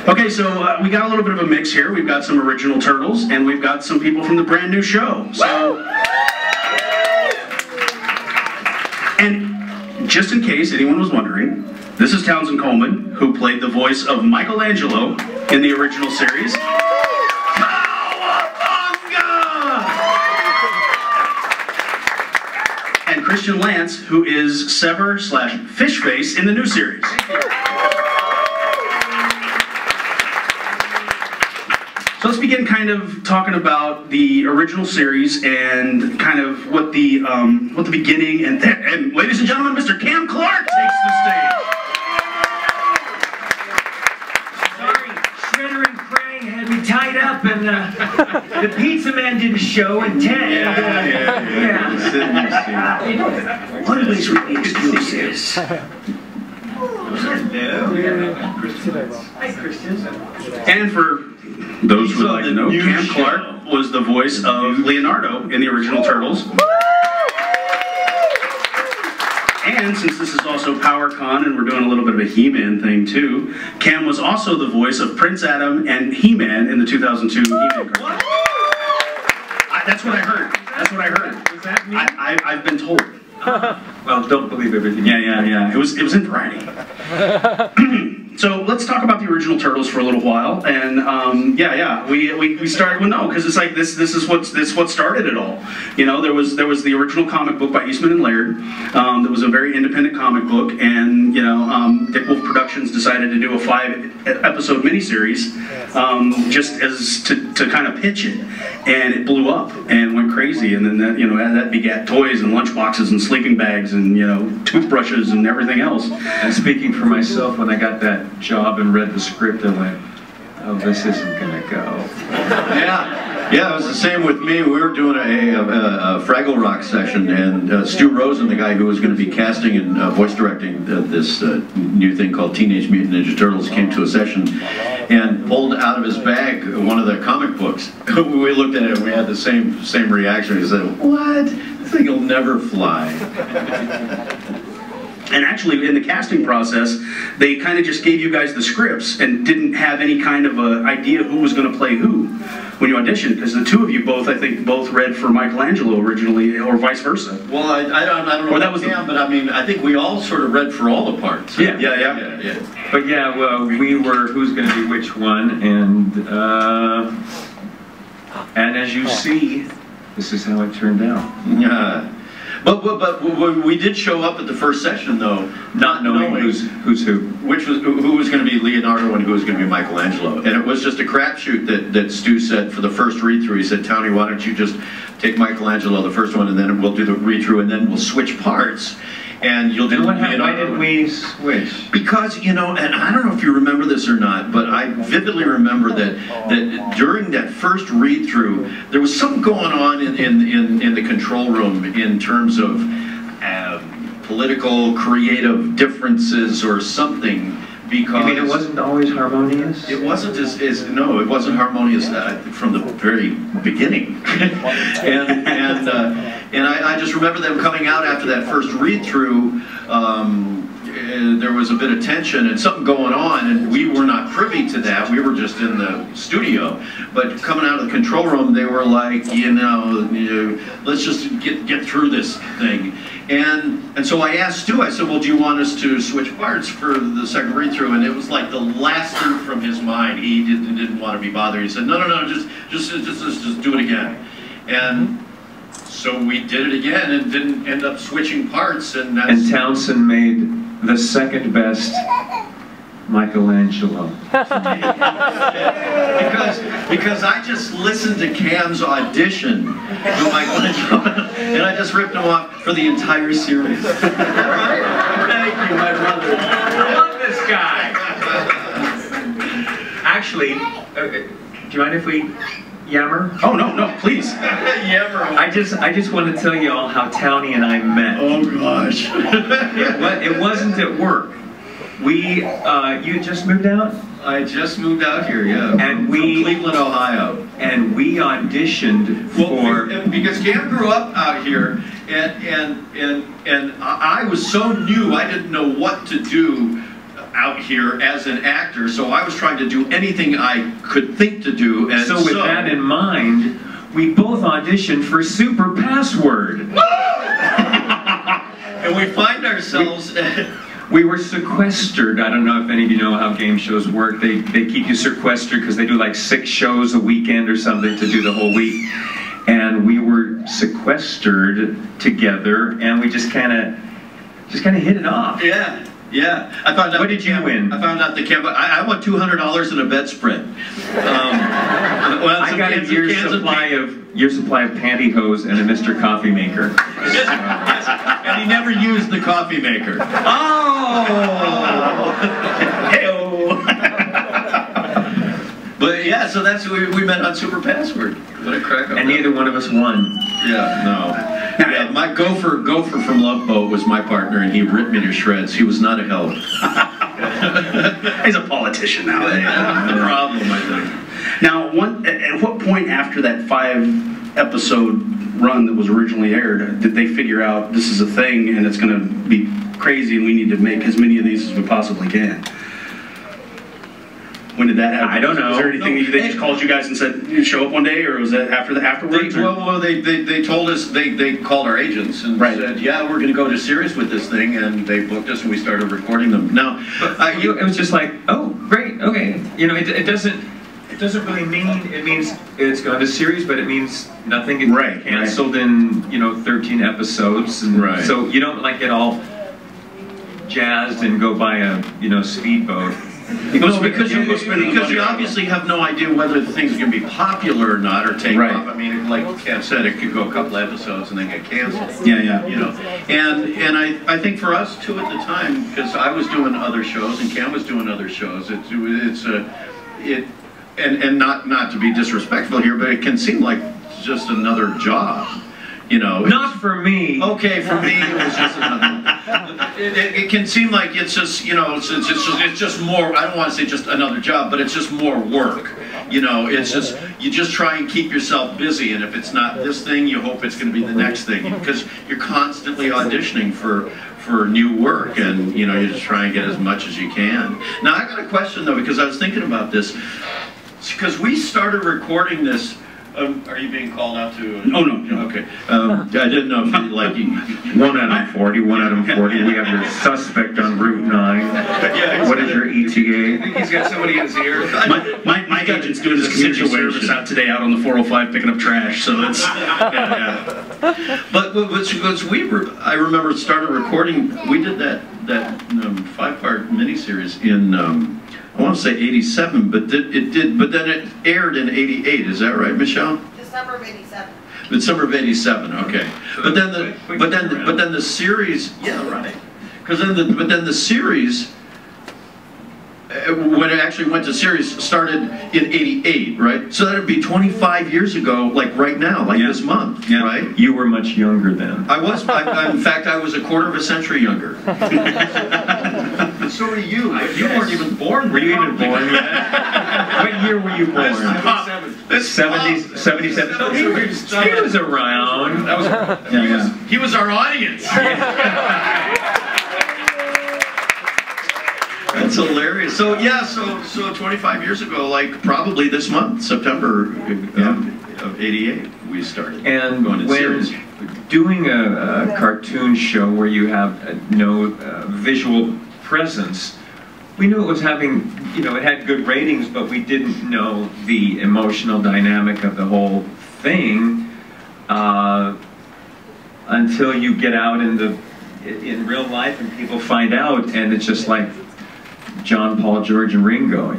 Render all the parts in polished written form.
Okay, so we got a little bit of a mix here. We've got some original Turtles, and we've got some people from the brand new show. So, and just in case anyone was wondering, this is Townsend Coleman, who played the voice of Michelangelo in the original series. And Christian Lance, who is Sever/Fishface in the new series. So let's begin kind of talking about the original series and kind of what the beginning and ladies and gentlemen, Mr. Cam Clarke takes the stage. Sorry, Shredder and Krang had me tied up, and the pizza man didn't show, and Ted. What are these excuses? Hi, Christian. And for those who would like to know, Cam Clarke was the voice of Leonardo in the original Turtles. And since this is also PowerCon and we're doing a little bit of a He-Man thing too, Cam was also the voice of Prince Adam and He-Man in the 2002 He-Man cartoon. That's what I heard. That's what I heard. Does that mean? I've been told. Well, don't believe everything. Yeah. It was in Variety. So let's talk about the original Turtles for a little while, and we started with because it's like this is what started it all. You know, there was the original comic book by Eastman and Laird. That was a very independent comic book, and Dick Wolf Productions decided to do a 5-episode miniseries, just as to kind of pitch it, and it blew up and went crazy, and then that begat toys and lunchboxes and sleeping bags and toothbrushes and everything else. And speaking for myself, when I got that job and read the script, I went, oh, this isn't gonna go. Yeah, it was the same with me. We were doing a Fraggle Rock session, and Stu Rosen, the guy who was going to be casting and voice directing this new thing called Teenage Mutant Ninja Turtles, came to a session and pulled out of his bag one of the comic books. We looked at it and we had the same reaction. He said, "What? This thing will never fly." And actually, in the casting process, they kind of just gave you guys the scripts and didn't have any kind of idea who was going to play who when you auditioned, because the two of you both, I think, read for Michelangelo originally, or vice versa. Well, I don't know about Cam, but I mean, I think we all sort of read for all the parts. Yeah. But yeah, well, we were who's going to be which one, and as you see, this is how it turned out. Yeah. But we did show up at the first session, though, not knowing who's who, who was going to be Leonardo and who was going to be Michelangelo, and it was just a crapshoot that Stu said for the first read-through. He said, "Townie, why don't you just take Michelangelo, the first one, and then we'll do the read-through, and then we'll switch parts, and you'll do Leonardo." Why did we switch? Because and I don't know if you remember this or not, but I vividly remember that during that first read-through, there was something going on in the control room in terms of political, creative differences or something. Because you mean it wasn't always harmonious? It wasn't no, it wasn't harmonious from the very beginning. and I just remember them coming out after that first read-through. There was a bit of tension and something going on, and we were not privy to that. We were just in the studio. But coming out of the control room, they were like, let's just get through this thing. And so I asked Stu, I said, well, do you want us to switch parts for the second read-through? And it was like the last thing from his mind. He didn't want to be bothered. He said, no, just do it again. And so we did it again and didn't end up switching parts. And Townsend made the second best Michelangelo. because I just listened to Cam's audition with Michelangelo, and I just ripped him off for the entire series. Thank you, my brother. I love this guy. Actually, do you mind if we yammer? Oh no, please. Yammer. I just want to tell you all how Townie and I met. Oh gosh. It wasn't at work. You just moved out? I just moved out here, yeah. And from Cleveland, Ohio. And we auditioned for... Because Cam grew up out here, and I was so new, I didn't know what to do out here as an actor, so I was trying to do anything I could think to do. And so with that in mind, we both auditioned for Super Password. And we find ourselves... We were sequestered. I don't know if any of you know how game shows work. They keep you sequestered because they do like 6 shows a weekend or something to do the whole week. And we were sequestered together, and we just kind of hit it off. Yeah. Yeah, I found out. What did you win? I found out the camp. I won $200 in a bedspread. I got a year's supply of pantyhose and a Mr. Coffee Maker. And he never used the coffee maker. Oh! Hey-oh! But yeah, so that's we met on Super Password. What a crack! And neither one of us won. Yeah, no. Yeah, my Gopher from Love Boat was my partner, and he ripped me to shreds. He was not a help. He's a politician now. That's the problem, I think. Now, at what point after that 5-episode run that was originally aired did they figure out this is a thing and it's going to be crazy and we need to make as many of these as we possibly can? When did that happen? I don't know. Was there anything they just called you guys and said, you show up one day, or was that afterwards? They told us, they called our agents and said, yeah, we're going to go to series with this thing, and they booked us and we started recording them. Now, it was just like, oh, great, okay. You know, it doesn't really mean, it means it's gone to series, but it means nothing. It's canceled in, 13 episodes. And so you don't like get all jazzed and go buy a, speedboat. Because you obviously have no idea whether the thing's going to be popular or not, or take off. I mean, like Cam said, it could go a couple episodes and then get canceled. Yeah. And I think for us too at the time, because I was doing other shows and Cam was doing other shows. And not to be disrespectful here, but it can seem like just another job. Not for me. Okay, for me it was just another. It can seem like it's just it's just more. I don't want to say just another job, but it's just more work. It's just you just try and keep yourself busy, and if it's not this thing, you hope it's going to be the next thing because you're constantly auditioning for new work, and you just try and get as much as you can. Now I got a question though, because I was thinking about this because we started recording this. Are you being called out to? Oh no. Okay. I didn't know if you like. 1 out of 40. 1 out of 40. We have your suspect on Route 9. Yeah, what is your ETA? I think he's got somebody in his ear. My agent's doing his community service out today, out on the 405 picking up trash. So that's But I remember started recording. We did that 5-part miniseries in. I want to say 87, but then it aired in 88. Is that right, Michelle? December of 87. December of 87. Okay. But then the series. Yeah, right. But then the series. When it actually went to series, started in 88, right? So that would be 25 years ago, like right now, like this month, right? You were much younger then. I was. In fact, I was a quarter of a century younger. So were you. You weren't even born. Were you even born yet? What year were you born? 77. He was around. He was our audience. That's hilarious. So yeah, so 25 years ago, like probably this month, September of '88, we started. And going to series. Doing a cartoon show where you have no visual presence, we knew it was having, it had good ratings, but we didn't know the emotional dynamic of the whole thing until you get out in real life and people find out, and it's just like John, Paul, George, and Ringo,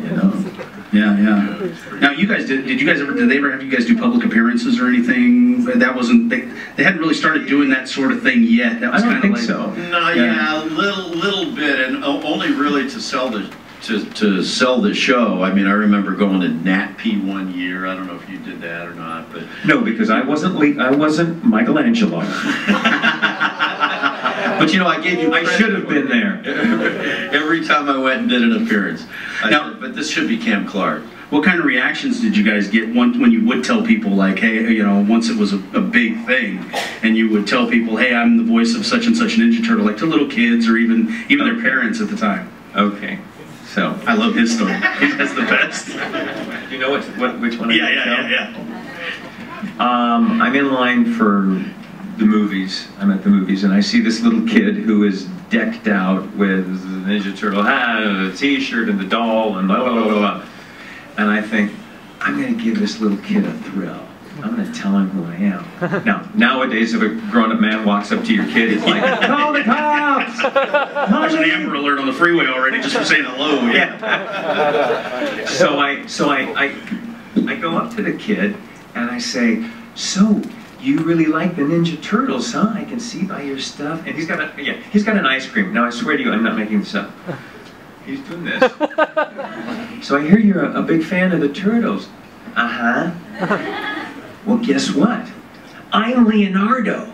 Yeah. Now, you guys did they ever have you guys do public appearances or anything? That wasn't, they hadn't really started doing that sort of thing yet. That was I don't think like, so. No, yeah, a little bit, and only really to sell the show. I mean, I remember going to NatP one year. I don't know if you did that or not, but no, because I wasn't Michelangelo. But I gave you credit. I should have been there. Every time I went and did an appearance. Now, but this should be Cam Clarke. What kind of reactions did you guys get when you would tell people, like, hey, once it was a big thing, and you would tell people, hey, I'm the voice of such and such Ninja Turtle, like to little kids or even their parents at the time? Okay, so I love his story. He has the best. You know which one? Yeah. I'm in line for the movies. I'm at the movies, and I see this little kid who is decked out with the Ninja Turtle hat and a T-shirt and the doll and blah blah blah blah. And I think, I'm going to give this little kid a thrill. I'm going to tell him who I am. Now, nowadays, if a grown-up man walks up to your kid, he's like, call the cops! There's an Amber Alert on the freeway already just for saying hello. Yeah. So I go up to the kid and I say, so you really like the Ninja Turtles, huh? I can see by your stuff. And he's got an ice cream. Now I swear to you, I'm not making this up. He's doing this. So I hear you're a big fan of the Turtles. Uh-huh. Well, guess what? I'm Leonardo.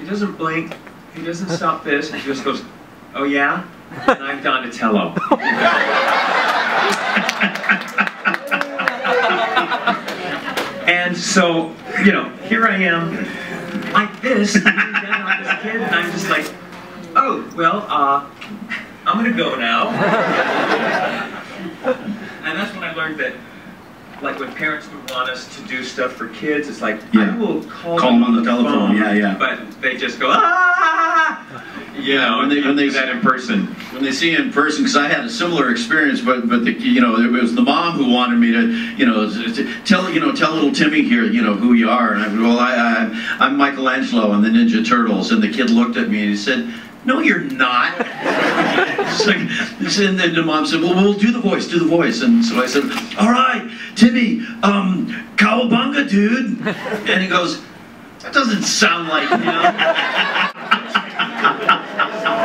He doesn't blink. He doesn't stop this. He just goes, oh yeah? And I'm Donatello. And so, you know, here I am, like this, looking down on this kid, and I'm just like, oh, well, I'm gonna go now. And that's when I learned that, like, when parents would want us to do stuff for kids, it's like, I will call them on the telephone, but they just go, ah! Yeah, when they do that in person. When they see you in person, because I had a similar experience, but you know, it was the mom who wanted me to, you know, tell little Timmy here, you know, who you are, and I go, well, I'm Michelangelo and the Ninja Turtles, and the kid looked at me and he said, no, you're not. And then the mom said, well, we'll do the voice, and so I said, all right, Timmy, cowabunga, dude, and he goes, that doesn't sound like him.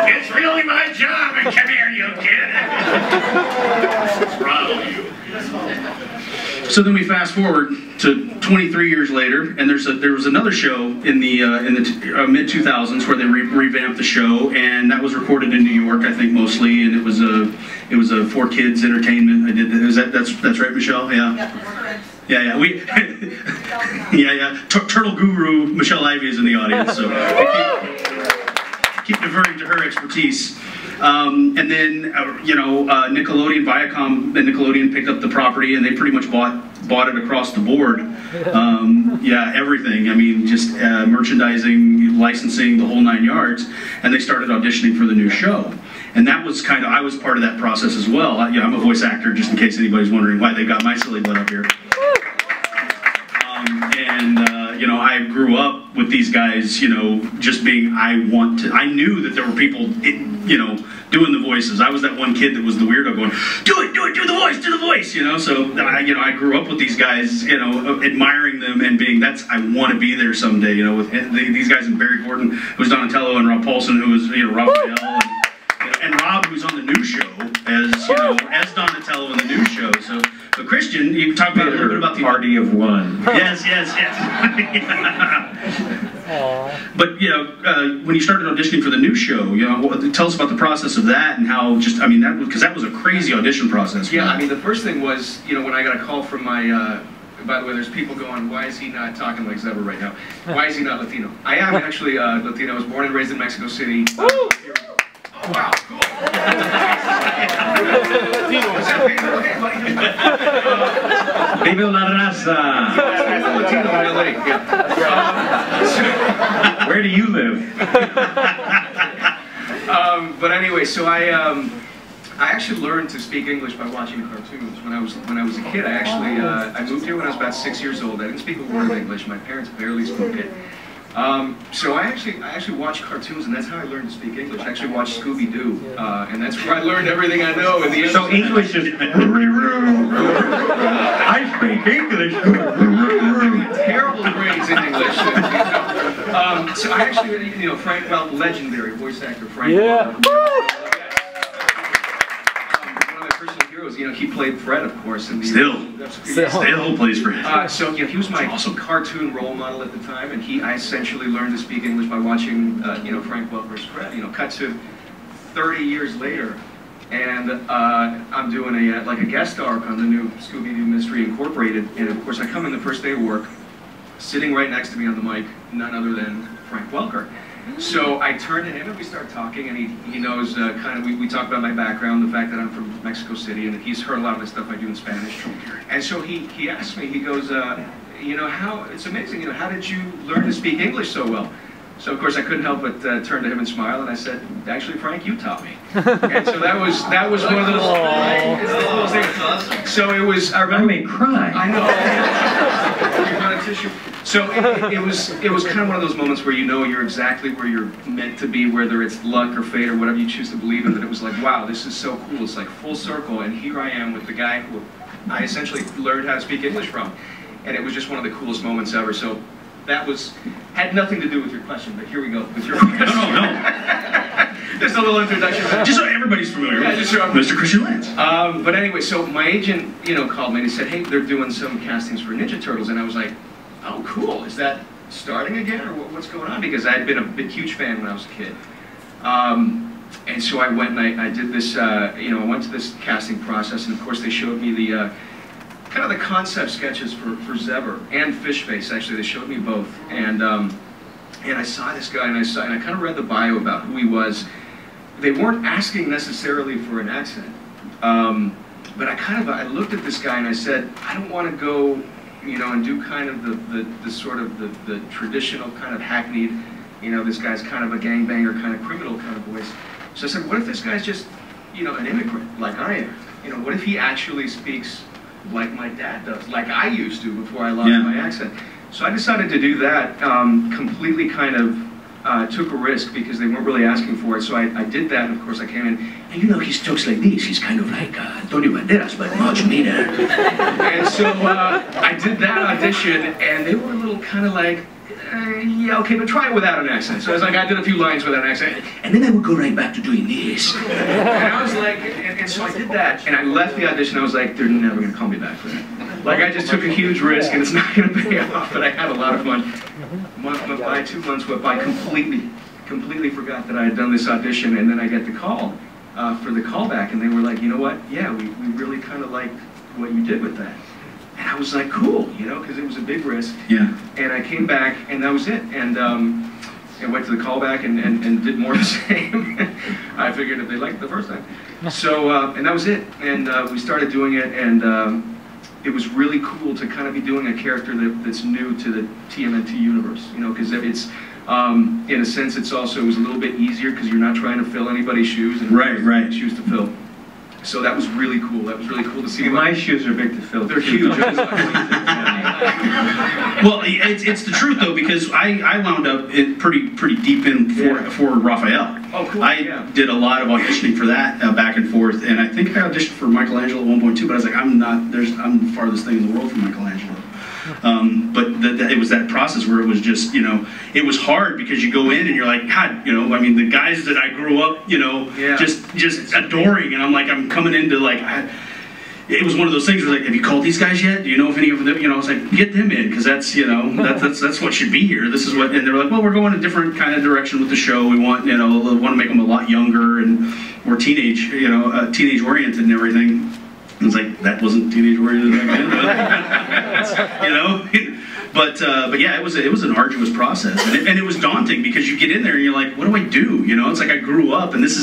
It's really my job, and come here, you kid. What's wrong with you? So then we fast forward to 23 years later, and there was another show in the mid 2000s where they revamped the show, and that was recorded in New York, I think mostly, and it was a for kids entertainment. I did that. That's right, Michelle. Yeah. Yeah. We. Yeah. Turtle guru Michelle Ivey is in the audience, so keep deferring to her expertise. And then, Nickelodeon, Viacom, and Nickelodeon picked up the property, and they pretty much bought it across the board. Everything. I mean, just merchandising, licensing, the whole 9 yards. And they started auditioning for the new show. And that was I was part of that process as well. I'm a voice actor, just in case anybody's wondering why they got my silly butt up here. I grew up with these guys, just being, I knew that there were people, doing the voices. I was that one kid that was the weirdo going, do the voice, so I grew up with these guys, admiring them and being, I want to be there someday, with these guys, and Barry Gordon, who was Donatello, and Rob Folsom, who was, Raphael, and Rob, who's on the new show as Donatello in the new show. So, but Christian, you can talk about a little bit about the party of one. Yes. But when you started auditioning for the new show, tell us about the process of that and how because that was a crazy audition process. Yeah, I mean, the first thing was when I got a call from my. By the way, there's people going, why is he not talking like Zebra right now? Why is he not Latino? I am actually Latino. I was born and raised in Mexico City. Oh, wow, cool. Viva la raza! Latino in LA, yeah. Where do you live? But anyway, so I actually learned to speak English by watching cartoons. When I was a kid, I moved here when I was about 6 years old. I didn't speak a word of English. My parents barely spoke it. So I actually watched cartoons, and that's how I learned to speak English. I actually watched Scooby-Doo, and that's where I learned everything I know. So English is I speak English. Terrible grades in English. So I actually, Frank Welk, legendary voice actor Frank Welk. He played Fred, of course. In the Still plays Fred. So he was my cartoon role model at the time, and I essentially learned to speak English by watching, Frank Welk versus Fred. Cut to 30 years later, and I'm doing a guest arc on the new Scooby-Doo Mystery Incorporated, and of course I come in the first day of work, sitting right next to me on the mic, none other than Frank Welker. So I turned to him and we started talking, and he knows kind of, we talked about my background, the fact that I'm from Mexico City, and he's heard a lot of the stuff I do in Spanish. And so he asked me, he goes, you know, it's amazing, you know, how did you learn to speak English so well? So of course I couldn't help but turn to him and smile, and I said, actually, Frank, you taught me. And so that was one of those things. So it was, I remember. I may cry. I know. You're on a tissue. So it was kind of one of those moments where you know you're exactly where you're meant to be, whether it's luck or fate or whatever you choose to believe in, that it was like, wow, this is so cool. It's like full circle, and here I am with the guy who I essentially learned how to speak English from. And it was just one of the coolest moments ever. So that had nothing to do with your question, but here we go with your question. No. Just a little introduction. Just so everybody's familiar with Mr. Christian Lance. But anyway, so my agent, you know, called me and he said, hey, they're doing some castings for Ninja Turtles, and I was like, oh, cool. Is that starting again, or what's going on? Because I had been a huge fan when I was a kid. And so I went and I did this, you know, I went to this casting process, and of course they showed me the kind of the concept sketches for Zebra and Fishface. Actually, they showed me both, and I saw this guy, and I kind of read the bio about who he was. They weren't asking necessarily for an accent, but I looked at this guy and I said, I don't want to go, you know, and do kind of the sort of the traditional kind of hackneyed, you know, this guy's kind of a gangbanger kind of criminal kind of voice. So I said, what if this guy's just, you know, an immigrant like I am? You know, what if he actually speaks like my dad does, like I used to before I lost my accent? So I decided to do that, completely kind of took a risk because they weren't really asking for it. So I did that, and of course I came in, and you know, he talks like this. He's kind of like Antonio Banderas, but much meaner. And so I did that audition, and they were a little kind of like, yeah, okay, but try it without an accent. So I was like, I did a few lines without an accent, and then I would go right back to doing this. And I was like, and so I did that, and I left the audition. I was like, they're never going to call me back for that. Like, I just took a huge risk, and it's not going to pay off, but I had a lot of fun. Month went by, 2 months went by, completely forgot that I had done this audition, and then I get the call for the callback, and they were like, you know what, yeah, we really kind of liked what you did with that. And I was like, cool, you know, because it was a big risk. Yeah. And I came back, and that was it. And I went to the callback and did more of the same. I figured if they liked it the first time. So, and that was it. And we started doing it, and it was really cool to kind of be doing a character that's new to the TMNT universe, you know, because it's, in a sense, it was a little bit easier because you're not trying to fill anybody's shoes and right shoes to fill. So that was really cool. That was really cool to see. My shoes are big to fill. They're huge. Well, it's the truth though, because I wound up pretty deep in for Raphael. Oh, cool. I did a lot of auditioning for that back and forth, and I think I auditioned for Michelangelo at one point too. But I was like, I'm the farthest thing in the world from Michelangelo. But it was that process where it was just, you know, it was hard because you go in and you're like, God, you know, I mean, the guys that I grew up, you know, just adoring, and I'm coming into like, it was one of those things where like, have you called these guys yet? Do you know if any of them, you know, I was like, get them in, because that's, you know, that's what should be here. This is what, and they're like, well, we're going a different kind of direction with the show. We want, you know, want to make them a lot younger and more teenage, you know, teenage oriented and everything. I was like, that wasn't teenage oriented back then, you know. But yeah, it was an arduous process, and it was daunting because you get in there and you're like, what do I do? You know, it's like I grew up, and it's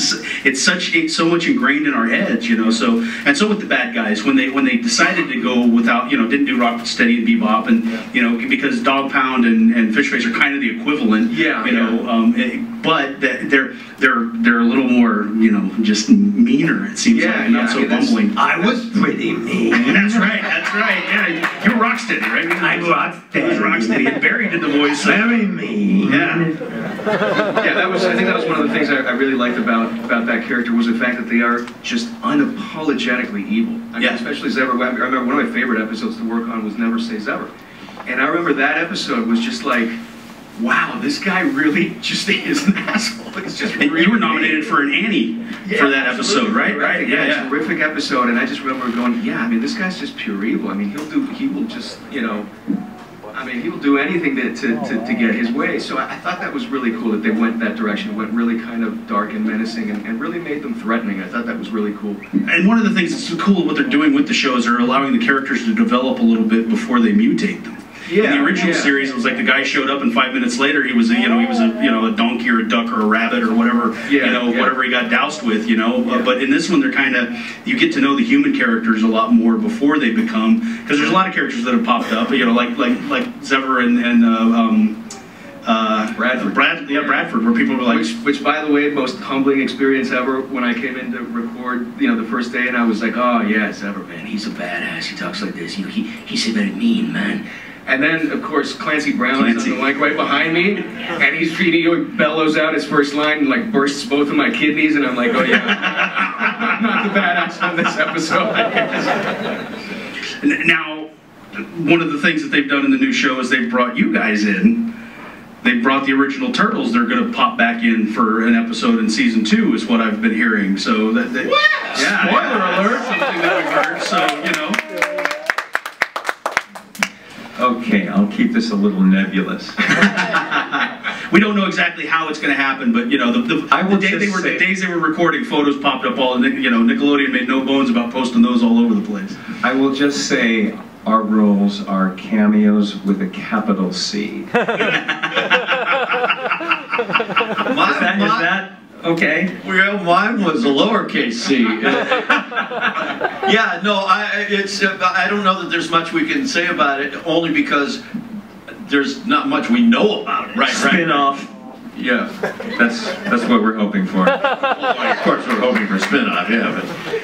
so much ingrained in our heads, you know. So with the bad guys, when they decided to go without, you know, didn't do Rock Steady and Bebop, and you know, because Dog Pound and Fish Face are kind of the equivalent, you know. But they're a little more, you know, just meaner. It seems like, not so bumbling. I was pretty mean. That's right. Yeah, you're Rocksteady, right? I'm Rocksteady. I was Rocksteady, and Barry did the voice. Very mean. Yeah. Yeah, I think that was one of the things I really liked about that character, was the fact that they are just unapologetically evil. I mean, especially Zebra. I remember one of my favorite episodes to work on was Never Say Zebra, and I remember that episode was just like, wow, this guy really just is an asshole. It's just really, you were nominated for an Annie for that episode, right? Right. Yeah. Terrific episode, and I just remember going, yeah, I mean, this guy's just pure evil. I mean, he will just, you know, I mean, he will do anything to get his way. So I thought that was really cool that they went that direction, went really kind of dark and menacing, and really made them threatening. I thought that was really cool. And one of the things that's so cool what they're doing with the show is they're allowing the characters to develop a little bit before they mutate them. In the original series, it was like the guy showed up, and 5 minutes later, he was a donkey or a duck or a rabbit or whatever, whatever he got doused with, But in this one, they're kind of, you get to know the human characters a lot more before they become, because there's a lot of characters that have popped up, like Zever and Bradford. Bradford, where people were like... Which, by the way, most humbling experience ever when I came in to record, the first day, and I was like, oh, yeah, Zever, man, he's a badass. He talks like this. He's very mean, man. And then, of course, Clancy Brown is on the mic right behind me, and he bellows out his first line and, like, bursts both of my kidneys, and I'm like, oh, yeah, I'm not the badass on this episode. Now, one of the things that they've done in the new show is they've brought you guys in. They brought the original Turtles. They're going to pop back in for an episode in season 2, is what I've been hearing. So that, spoiler alert, something that we've heard. So Okay, I'll keep this a little nebulous. We don't know exactly how it's going to happen, but the days they were recording, photos popped up all. Nickelodeon made no bones about posting those all over the place. I will just say, our roles are cameos with a capital C. Is that okay? Well, mine was a lowercase c. Yeah, no, I don't know that there's much we can say about it, only because there's not much we know about it. Right. Spin-off. Yeah, that's what we're hoping for. Well, of course, we're hoping for spin-off. Yeah,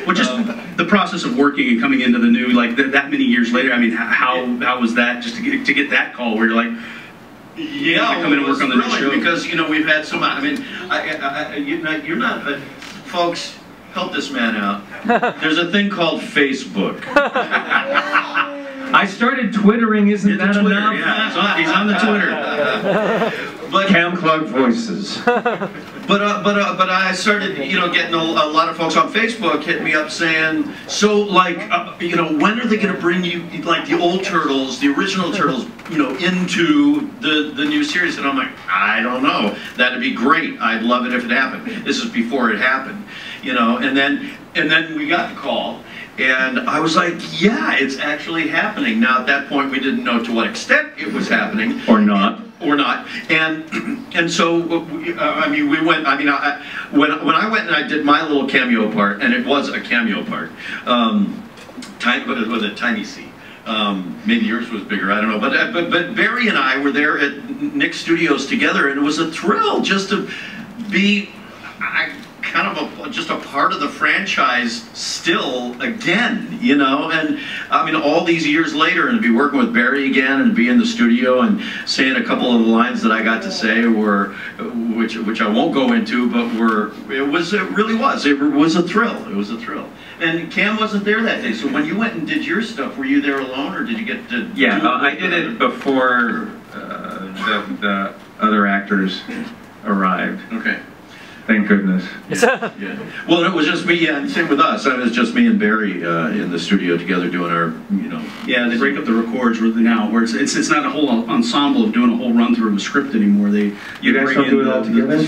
but just the process of working and coming into the new, like that many years later. I mean, how was that just to get that call where you're like, yeah, come in and work on the new show? Because we've had so much. I mean, you're not, folks. Help this man out. There's a thing called Facebook. I started twittering, isn't that Twitter, enough? Yeah, he's on the Twitter. But Cam Clarke voices. But I started, getting a lot of folks on Facebook hitting me up saying, so like, when are they going to bring you like the old Turtles, the original Turtles, into the new series? And I'm like, I don't know. That'd be great. I'd love it if it happened. This is before it happened, and then we got the call. And I was like, yeah, it's actually happening. Now, at that point, we didn't know to what extent it was happening. Or not. And so, we went, when I went and I did my little cameo part, and it was a cameo part, with a tiny C. Maybe yours was bigger, I don't know. But Barry and I were there at Nick's Studios together, and it was a thrill just to be... just a part of the franchise still again, and I mean all these years later, and to be working with Barry again and be in the studio and saying a couple of the lines that I got to say were, which I won't go into, but it really was a thrill. It was a thrill. And Cam wasn't there that day, so when you went and did your stuff, were you there alone, or did you get to? Yeah, I did it before the other actors arrived. Okay. Thank goodness. Yeah. Well, it was just me, and same with us. It was just me and Barry in the studio together doing our, Yeah, they break up the records now, where it's not a whole ensemble of doing a whole run through of a script anymore. You guys don't do it all together?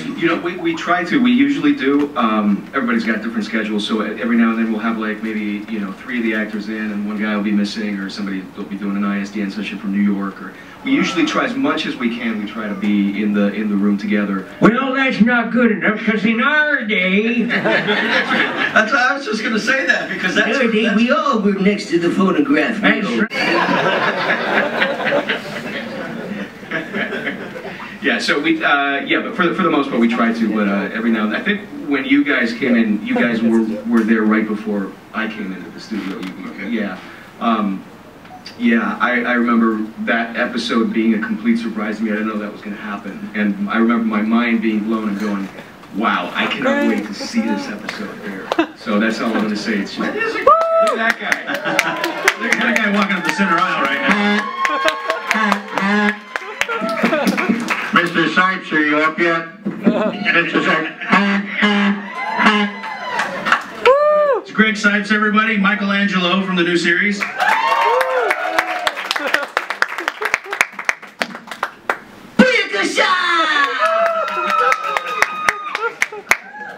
We try to. We usually do. Everybody's got different schedules, so every now and then we'll have like maybe 3 of the actors in, and one guy will be missing, or somebody will be doing an ISDN session from New York, or. We usually try as much as we can. We try to be in the room together. Well, that's not good enough, because in our day, I was just going to say that, because that's our day we all were next to the phonograph. Yeah. So we but for the most part we try to. But every now and then, I think when you guys came in, you guys were there right before I came into the studio. Yeah. Yeah, I remember that episode being a complete surprise to me. I didn't know that was going to happen. And I remember my mind being blown and going, wow, I cannot wait to see this episode there. So that's all I'm going to say. It's just, look at that guy. Look at that guy walking up the center aisle right now. Mr. Cipes, are you up yet? Mr. Cipes. It's Greg Cipes, everybody. Michelangelo from the new series.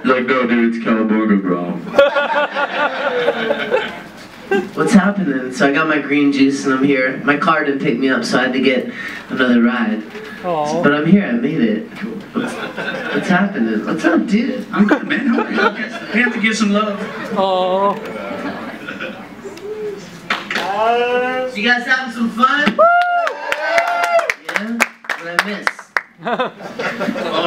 Like, no, dude, it's Cowabunga, bro. what's happening? So I got my green juice and I'm here. My car didn't pick me up, so I had to get another ride. Aww. But I'm here, I made it. What's happening? What's up, dude? I'm good, man. How are you? We have to give some love. Aww. You guys having some fun? Yeah? What I miss?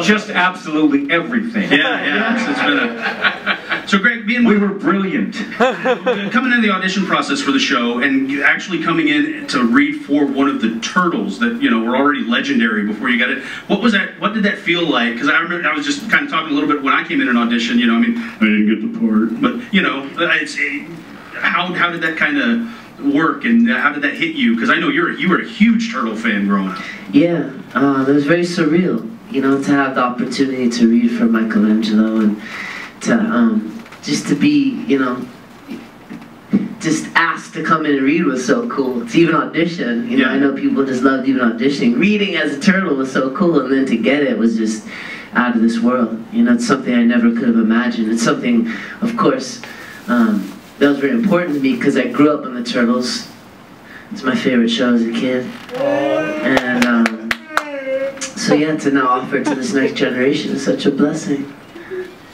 Just absolutely everything. Yeah. It's been a... So Greg, we were brilliant. Coming into the audition process for the show and actually coming in to read for one of the turtles that, you know, were already legendary before you got it. What was that? What did that feel like? Because I remember I was just kind of talking a little bit when I came in an audition. You know, I mean, I didn't get the part, but you know, how did that kind of work and how did that hit you? Because I know you were a huge turtle fan growing up. Yeah, it was very surreal, you know, to have the opportunity to read for Michelangelo and to just to be, you know, just asked to come in and read was so cool. To even audition, you know, I know people just loved even auditioning. Reading as a turtle was so cool, and then to get it was just out of this world. You know, it's something I never could have imagined. It's something, of course, that was very important to me because I grew up on the Turtles. It's my favorite show as a kid. And so yeah, to now offer it to this next generation is such a blessing.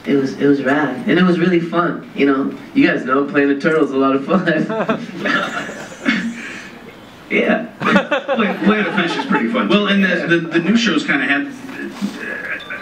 It was rad, and it was really fun. You know, you guys know playing the Turtles is a lot of fun. Yeah, playing the fish is pretty fun. Well, and the new shows kind of had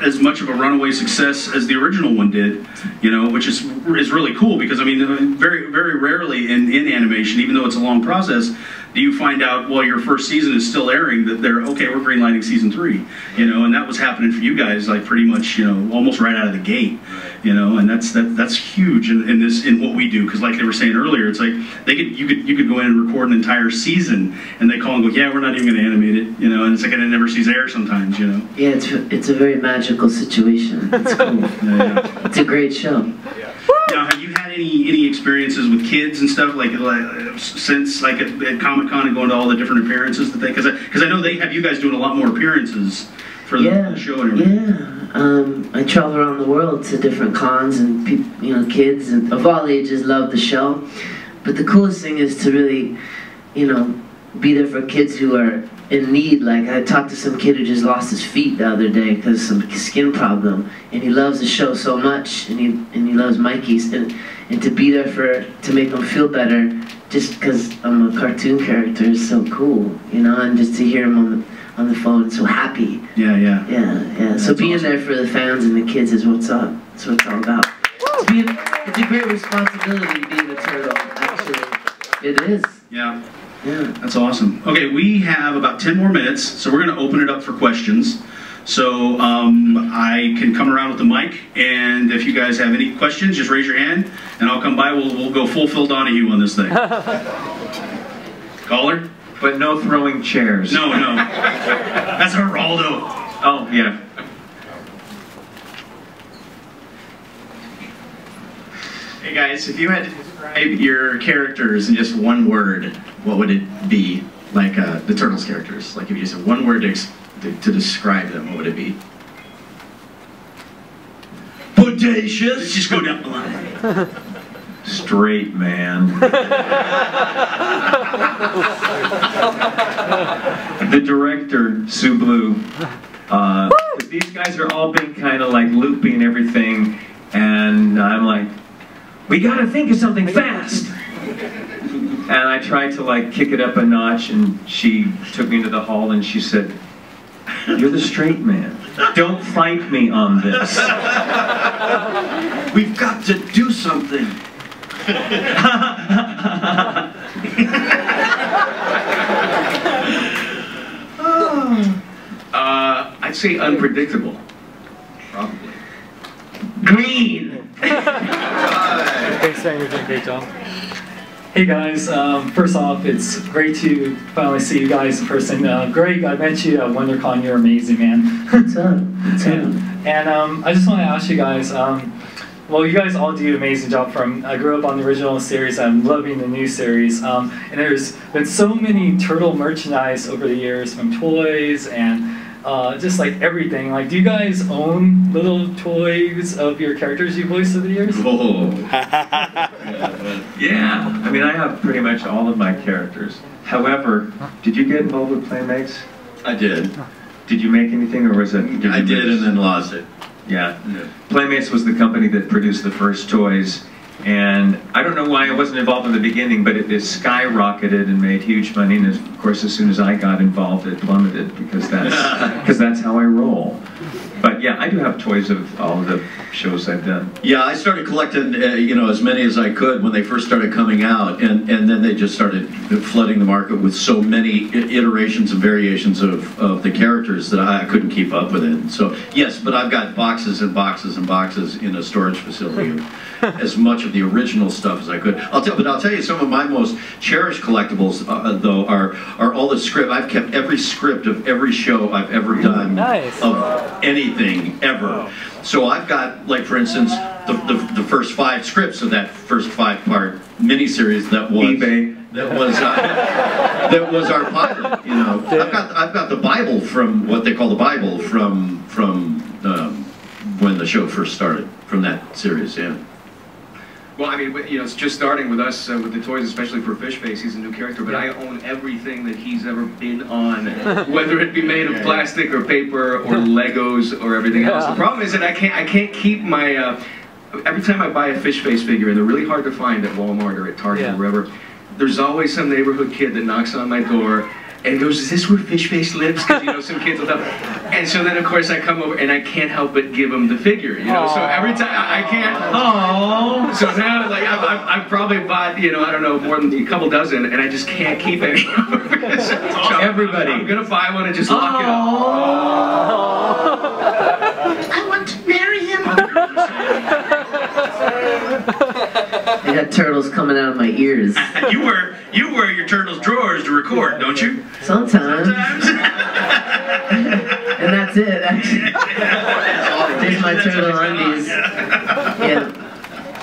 as much of a runaway success as the original one did, you know, which is really cool because I mean, very rarely in animation, even though it's a long process, do you find out while your first season is still airing that they're okay, we're greenlighting season 3, you know, and that was happening for you guys like pretty much, you know, almost right out of the gate, you know, and that's huge in what we do because like they were saying earlier, it's like you could go in and record an entire season and they call and go, yeah, we're not even going to animate it, you know, and it's like it never sees air sometimes, you know. Yeah, it's a very magical situation. It's cool. Yeah. It's a great show. Now, have you had any experiences with kids and stuff like since like at Comic-Con and going to all the different appearances that they because I know they have you guys doing a lot more appearances for the show and everything. Yeah, I travel around the world to different cons and you know, kids of all ages love the show. But the coolest thing is to really, you know, be there for kids who are in need. Like I talked to some kid who just lost his feet the other day because of some skin problem, and he loves the show so much, and he loves Mikey's, and to be there to make him feel better, just because I'm a cartoon character is so cool, you know, and just to hear him on the phone, so happy. Yeah. So being there for the fans and the kids is what's up. That's what it's all about. It's a great responsibility being a turtle. Actually, it is. Yeah. That's awesome. Okay, we have about 10 more minutes, so we're going to open it up for questions. So I can come around with the mic, and if you guys have any questions, just raise your hand, and I'll come by. We'll go full Phil Donahue on this thing. Caller? But no throwing chairs. No. That's Geraldo. Oh, yeah. Hey guys, if you had to describe your characters in just one word, what would it be? Like the Turtles characters. Like if you just had one word to describe them, what would it be? Bodacious. Let's just go down the line. Straight man. The director, Sue Blue. These guys are all been kind of like looping everything, and I'm like, we gotta think of something fast. And I tried to like kick it up a notch, and she took me into the hall and she said, "You're the straight man. Don't fight me on this. We've got to do something." I'd say unpredictable. Probably. Green. Thanks, Sam. You're doing a great job. Hey guys, first off, it's great to finally see you guys in person. Greg, I met you at WonderCon. You're amazing, man. What's up? And I just want to ask you guys, well, you guys all do an amazing job. I grew up on the original series. I'm loving the new series. And there's been so many turtle merchandise over the years, from toys and just like everything. Like, do you guys own little toys of your characters you voiced over the years? Oh. Yeah, I mean, I have pretty much all of my characters. However, did you get involved with Playmates? I did. Did you make anything, or was it? I did, and then lost it. Yeah. Playmates was the company that produced the first toys, and I don't know why I wasn't involved in the beginning, but it skyrocketed and made huge money, and of course as soon as I got involved it plummeted, because that's how I roll. But yeah, I do have toys of all of the shows I've done. Yeah, I started collecting, you know, as many as I could when they first started coming out, and then they just started flooding the market with so many iterations and variations of the characters that I couldn't keep up with it. So yes, but I've got boxes and boxes and boxes in a storage facility of as much of the original stuff as I could. I'll tell you, some of my most cherished collectibles though are all the script. I've kept every script of every show I've ever done. Nice. Of anything ever. So I've got, like, for instance, the first 5 scripts of that first 5-part miniseries that was eBay. That was our pilot. You know, I've got the Bible from what they call the Bible from when the show first started, from that series. Yeah. Well, I mean, you know, it's just starting with us with the toys, especially for Fishface. He's a new character, but I own everything that he's ever been on, whether it be made of plastic or paper or Legos or everything else. The problem is that I can't keep my. Every time I buy a Fishface figure, and they're really hard to find at Walmart or at Target or wherever, there's always some neighborhood kid that knocks on my door and goes, "Is this where Fishface lives?" Because, you know, some kids will tell. And so then, of course, I come over and I can't help but give him the figure, you know. So every time I can't. Oh. So now, like, I've probably bought, you know, I don't know, more than a couple dozen, and I just can't keep any. So everybody. I'm gonna buy one and just lock it up. I want to marry him. I got turtles coming out of my ears. You wear your turtles drawers to record, don't you? Sometimes. And that's it, actually. There's my turtle undies.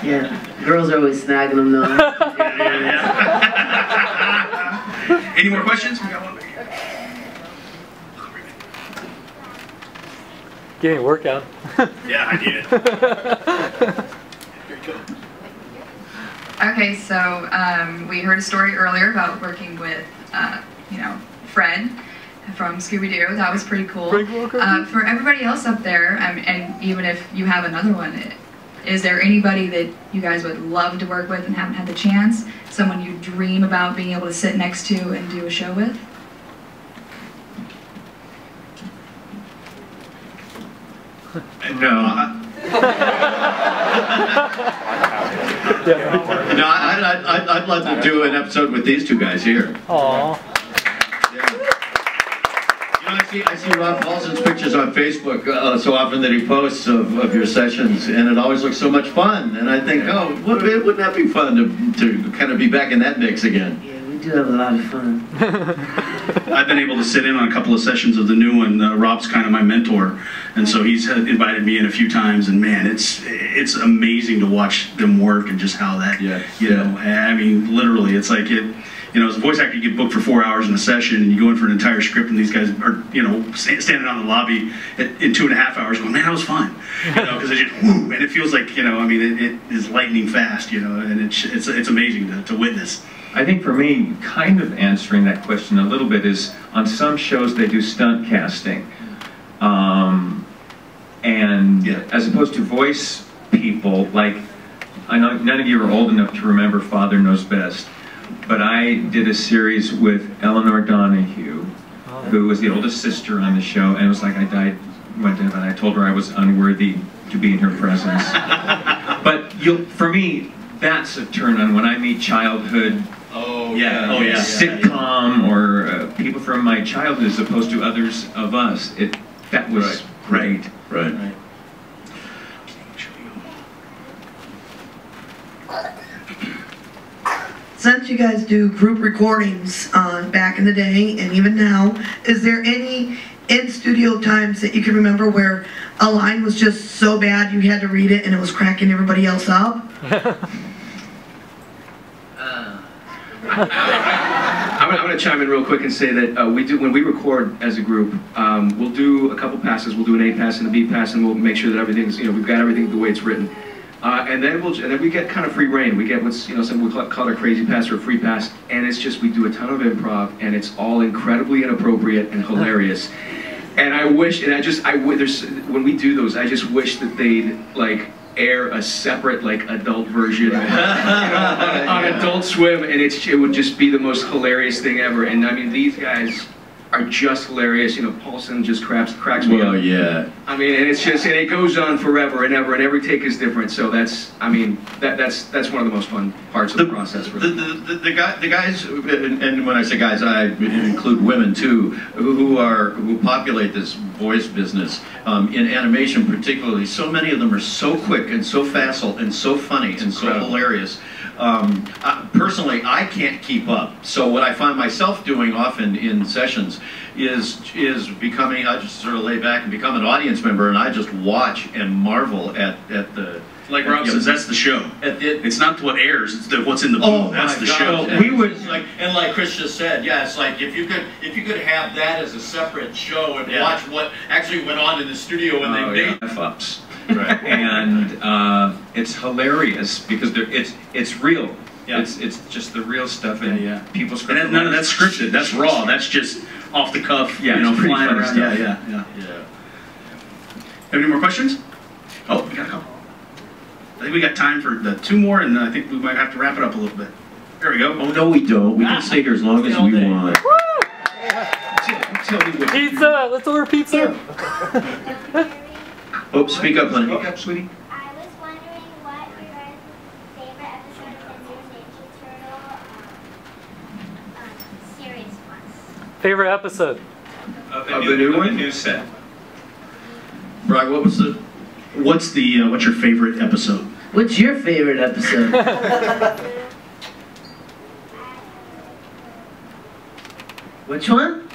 Yeah. Girls are always snagging them though. Any more questions? We got one. Getting a workout. Yeah, I need it. Okay, so we heard a story earlier about working with, you know, Fred from Scooby-Doo. That was pretty cool. For everybody else up there, and even if you have another one, is there anybody that you guys would love to work with and haven't had the chance? Someone you dream about being able to sit next to and do a show with? No. No, I'd love to do an episode with these two guys here. Aww. Yeah. You know, I see Rob Paulson's pictures on Facebook so often that he posts of your sessions, and it always looks so much fun. And I think, oh, wouldn't that be fun to kind of be back in that mix again? Yeah, we do have a lot of fun. I've been able to sit in on a couple of sessions of the new one. Rob's kind of my mentor, and so he's invited me in a few times. And man, it's amazing to watch them work and just how that, you know, I mean, literally, it's like it. You know, as a voice actor, you get booked for 4 hours in a session, and you go in for an entire script, and these guys are, you know, standing on the lobby in 2.5 hours, going, "Man, that was fun," you know, because it's just whoo, and it feels like, you know, I mean, it is lightning fast, you know, and it's amazing to witness. I think for me, kind of answering that question a little bit is, on some shows they do stunt casting, and as opposed to voice people, like, I know none of you are old enough to remember Father Knows Best, but I did a series with Eleanor Donahue, who was the oldest sister on the show, and it was like I went to heaven, and I told her I was unworthy to be in her presence. But for me, that's a turn on when I meet childhood sitcom or people from my childhood as opposed to others of us. That was great. Right. Since you guys do group recordings back in the day and even now, is there any in-studio times that you can remember where a line was just so bad you had to read it and it was cracking everybody else up? I I'm going to chime in real quick and say that when we record as a group, we'll do a couple passes. We'll do an A pass and a B pass, and we'll make sure that everything's, we've got everything the way it's written. And then we get kind of free reign. We get what's, some we call it a crazy pass or a free pass, and it's just we do a ton of improv, and it's all incredibly inappropriate and hilarious. And I wish, and when we do those, I just wish that they'd air a separate adult version on Adult Swim, and it would just be the most hilarious thing ever. And I mean, these guys are just hilarious. Folsom just cracks me up. Well, yeah. I mean, and it goes on forever and ever, and every take is different. So that's one of the most fun parts of the process. The guys, and when I say guys, I include women too, who populate this voice business in animation particularly. So many of them are so quick and so facile and so funny and so hilarious. Personally, I can't keep up. So what I find myself doing often in sessions is becoming, I just sort of lay back and become an audience member, and I just watch and marvel at the. Like Rob says, that's the show. It's not what airs; it's what's in the booth. Oh, that's the show. And we would and like Chris just said, yeah, it's like if you could have that as a separate show and watch what actually went on in the studio when they made F-ups. Right. And it's hilarious because it's real. Yeah. It's just the real stuff, and people script. And none of that's scripted. That's raw. That's just off the cuff. Yeah, flying around. Stuff. Yeah. Have any more questions? Oh, we got a couple. I think we got time for the 2 more, and I think we might have to wrap it up a little bit. There we go. Oh no, we don't. We can stay here as long as we want. Pizza! Let's order pizza! Oh, speak up, honey. Speak up, sweetie. I was wondering what your guys' favorite episode of the new Ninja Turtle series was. Favorite episode? Of the new one? The new set. Brian, what's your favorite episode? What's your favorite episode? Which one?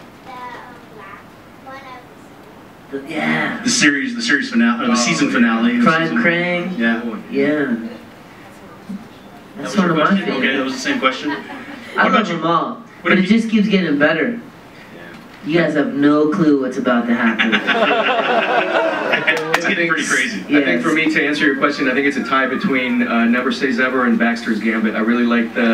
Yeah. The series finale, the season finale. Crime Krang. Yeah. That's one of my favorites. Okay, that was the same question. I love them all, but it just keeps getting better. You guys have no clue what's about to happen. It's getting pretty crazy. I think for me, to answer your question, I think it's a tie between Never Says Ever and Baxter's Gambit. I really like the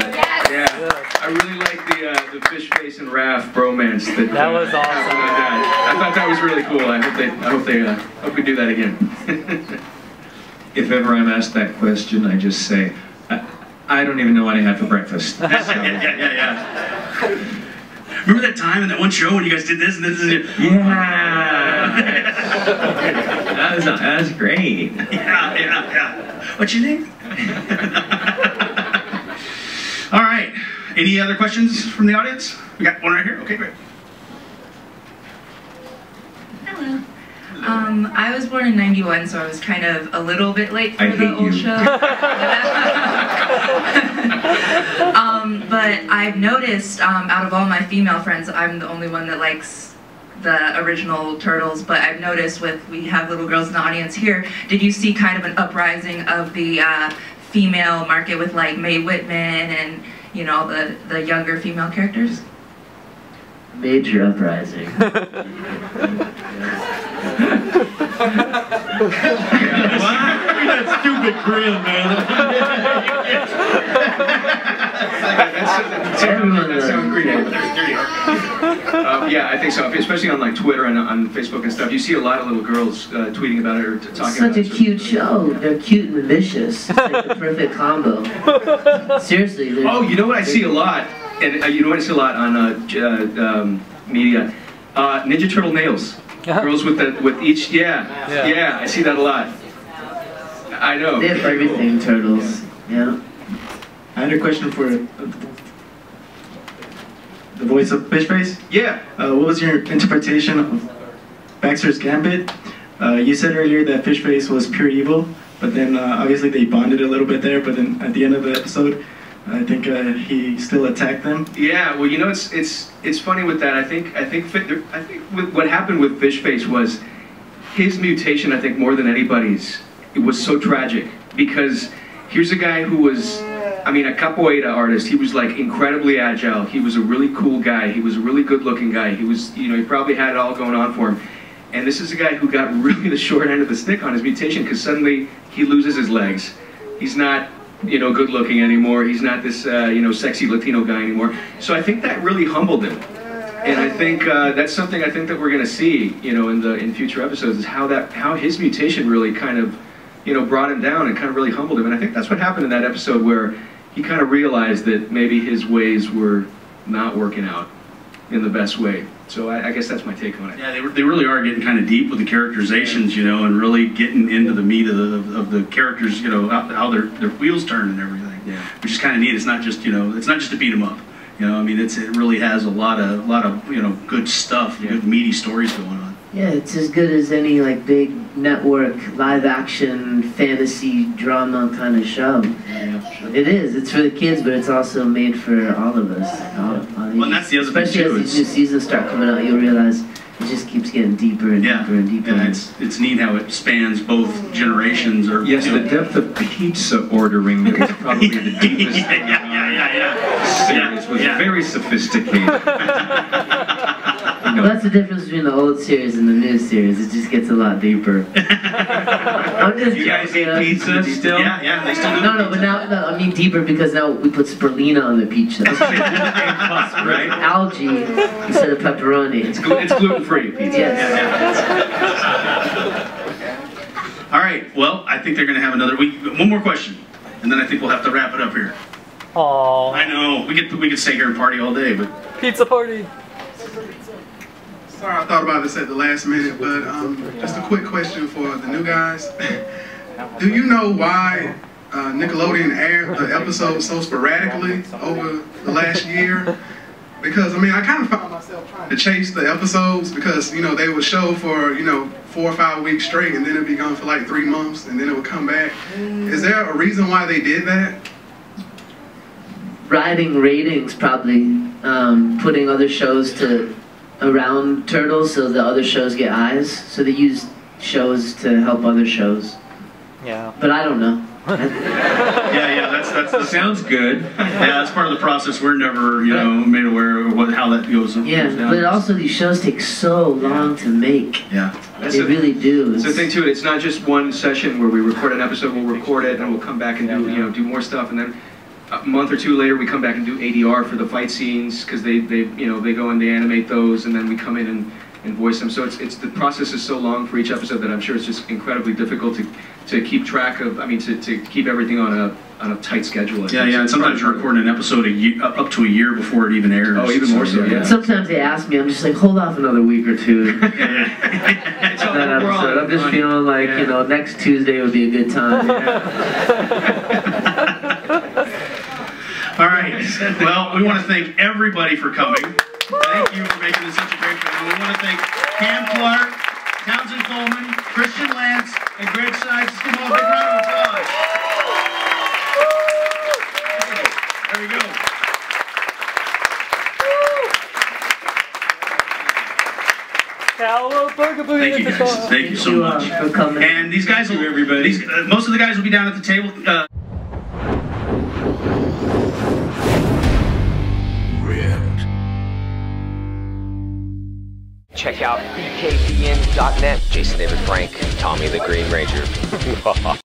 the fish face and Raph bromance. That was awesome. I thought that was really cool. I hope we do that again. If ever I'm asked that question, I just say, I don't even know what I had for breakfast. So. Yeah. Remember that time in that one show when you guys did this and this? Yeah. that was great. Yeah. What's your name? All right. Any other questions from the audience? We got one right here. Okay, great. Hello. I was born in '91, so I was kind of a little bit late for the old show. But I've noticed, out of all my female friends, I'm the only one that likes the original Turtles, but I've noticed we have little girls in the audience here, did you see kind of an uprising of the female market with like Mae Whitman and, the younger female characters? Major uprising. That stupid grin, man. That sounds great. Yeah, I think so. Especially on like Twitter and on Facebook and stuff, you see a lot of little girls tweeting about it or talking about it. Such a cute show. They're cute and vicious. It's like the perfect combo. Seriously. Oh, you know what I see a lot, and you know what I see a lot on media? Ninja Turtle nails. Girls with each. Yeah, I see that a lot. I know. They have everything, turtles. Yeah. I had a question for the voice of Fishface. Yeah. What was your interpretation of Baxter's Gambit? You said earlier that Fishface was pure evil, but then obviously they bonded a little bit there. But then at the end of the episode, I think he still attacked them. Yeah. Well, it's funny with that. I think what happened with Fishface was his mutation. I think more than anybody's. It was so tragic because here's a guy who was, I mean, a capoeira artist. He was like incredibly agile. He was a really cool guy. He was a really good-looking guy. He was, you know, he probably had it all going on for him. And this is a guy who got really the short end of the stick on his mutation because suddenly he loses his legs. He's not, you know, good-looking anymore. He's not this, you know, sexy Latino guy anymore. So I think that really humbled him. And I think that's something I think that we're going to see, you know, in future episodes is how his mutation really kind of, you know, brought him down and kind of really humbled him. And I think that's what happened in that episode where he kind of realized that maybe his ways were not working out in the best way. So I guess that's my take on it. Yeah, they really are getting kind of deep with the characterizations, you know, and really getting into the meat of the characters, you know, how their wheels turn and everything. Yeah. Which is kind of neat. It's not just, you know, it's not just to beat them up. You know, I mean, it really has a lot of you know, good stuff, good meaty stories going on. Yeah, it's as good as any like big network live action fantasy drama kind of show. Yeah, sure. It is. It's for the kids, but it's also made for all of us. Well, and that's the other thing especially too. as these new seasons start coming out, you'll realize it just keeps getting deeper and deeper and deeper. Yeah, it's neat how it spans both generations. Or yes, the depth of pizza ordering that was probably the deepest. Series was very sophisticated. Well, that's the difference between the old series and the new series. It just gets a lot deeper. I'm just you guys eat pizza still? Yeah, they still do. No, but now I mean deeper because now we put spirulina on the pizza. Right? Algae instead of pepperoni. It's gluten-free pizza. Yes. All right. Well, I think they're going to have another week. One more question, and then I think we'll have to wrap it up here. Aww. I know we could stay here and party all day, but Pizza party. Sorry, I thought about this at the last minute, but just a quick question for the new guys. Do you know why Nickelodeon aired the episodes so sporadically over the last year? Because, I mean, I kind of found myself trying to chase the episodes because, you know, they would show for, you know, 4 or 5 weeks straight and then it'd be gone for like 3 months and then it would come back. Is there a reason why they did that? Riding ratings, probably. Putting other shows around Turtles so the other shows get eyes. So they use shows to help other shows. Yeah. But I don't know. That sounds good. Yeah, that's part of the process. We're never, you know, made aware of how that goes. Yeah, but also these shows take so long to make. Yeah. They really do. It's the thing too. It's not just one session where we record an episode. We'll record it and we'll come back and do more stuff, and then a month or 2 later we come back and do ADR for the fight scenes because they go and they animate those, and then we come in and voice them. So the process is so long for each episode that I'm sure it's just incredibly difficult to keep track of. I mean, to keep everything on a tight schedule. Yeah, and sometimes you're recording an episode up to a year before it even airs. Oh, even more so. Yeah. Sometimes they ask me, I'm just like, hold off another week or two. That episode, I'm just feeling like you know, next Tuesday would be a good time. All right. Well, we want to thank everybody for coming. Thank you for making this such a great family. We want to thank Clarke, Townsend Coleman, Christian Lance, and Greg Cipes. Give them all a big round of applause. There we go. Thank you guys. Thank you so much for coming. And these guys will, everybody. Most of the guys will be down at the table. Check out bkbn.net. Jason David Frank, Tommy the Green Ranger.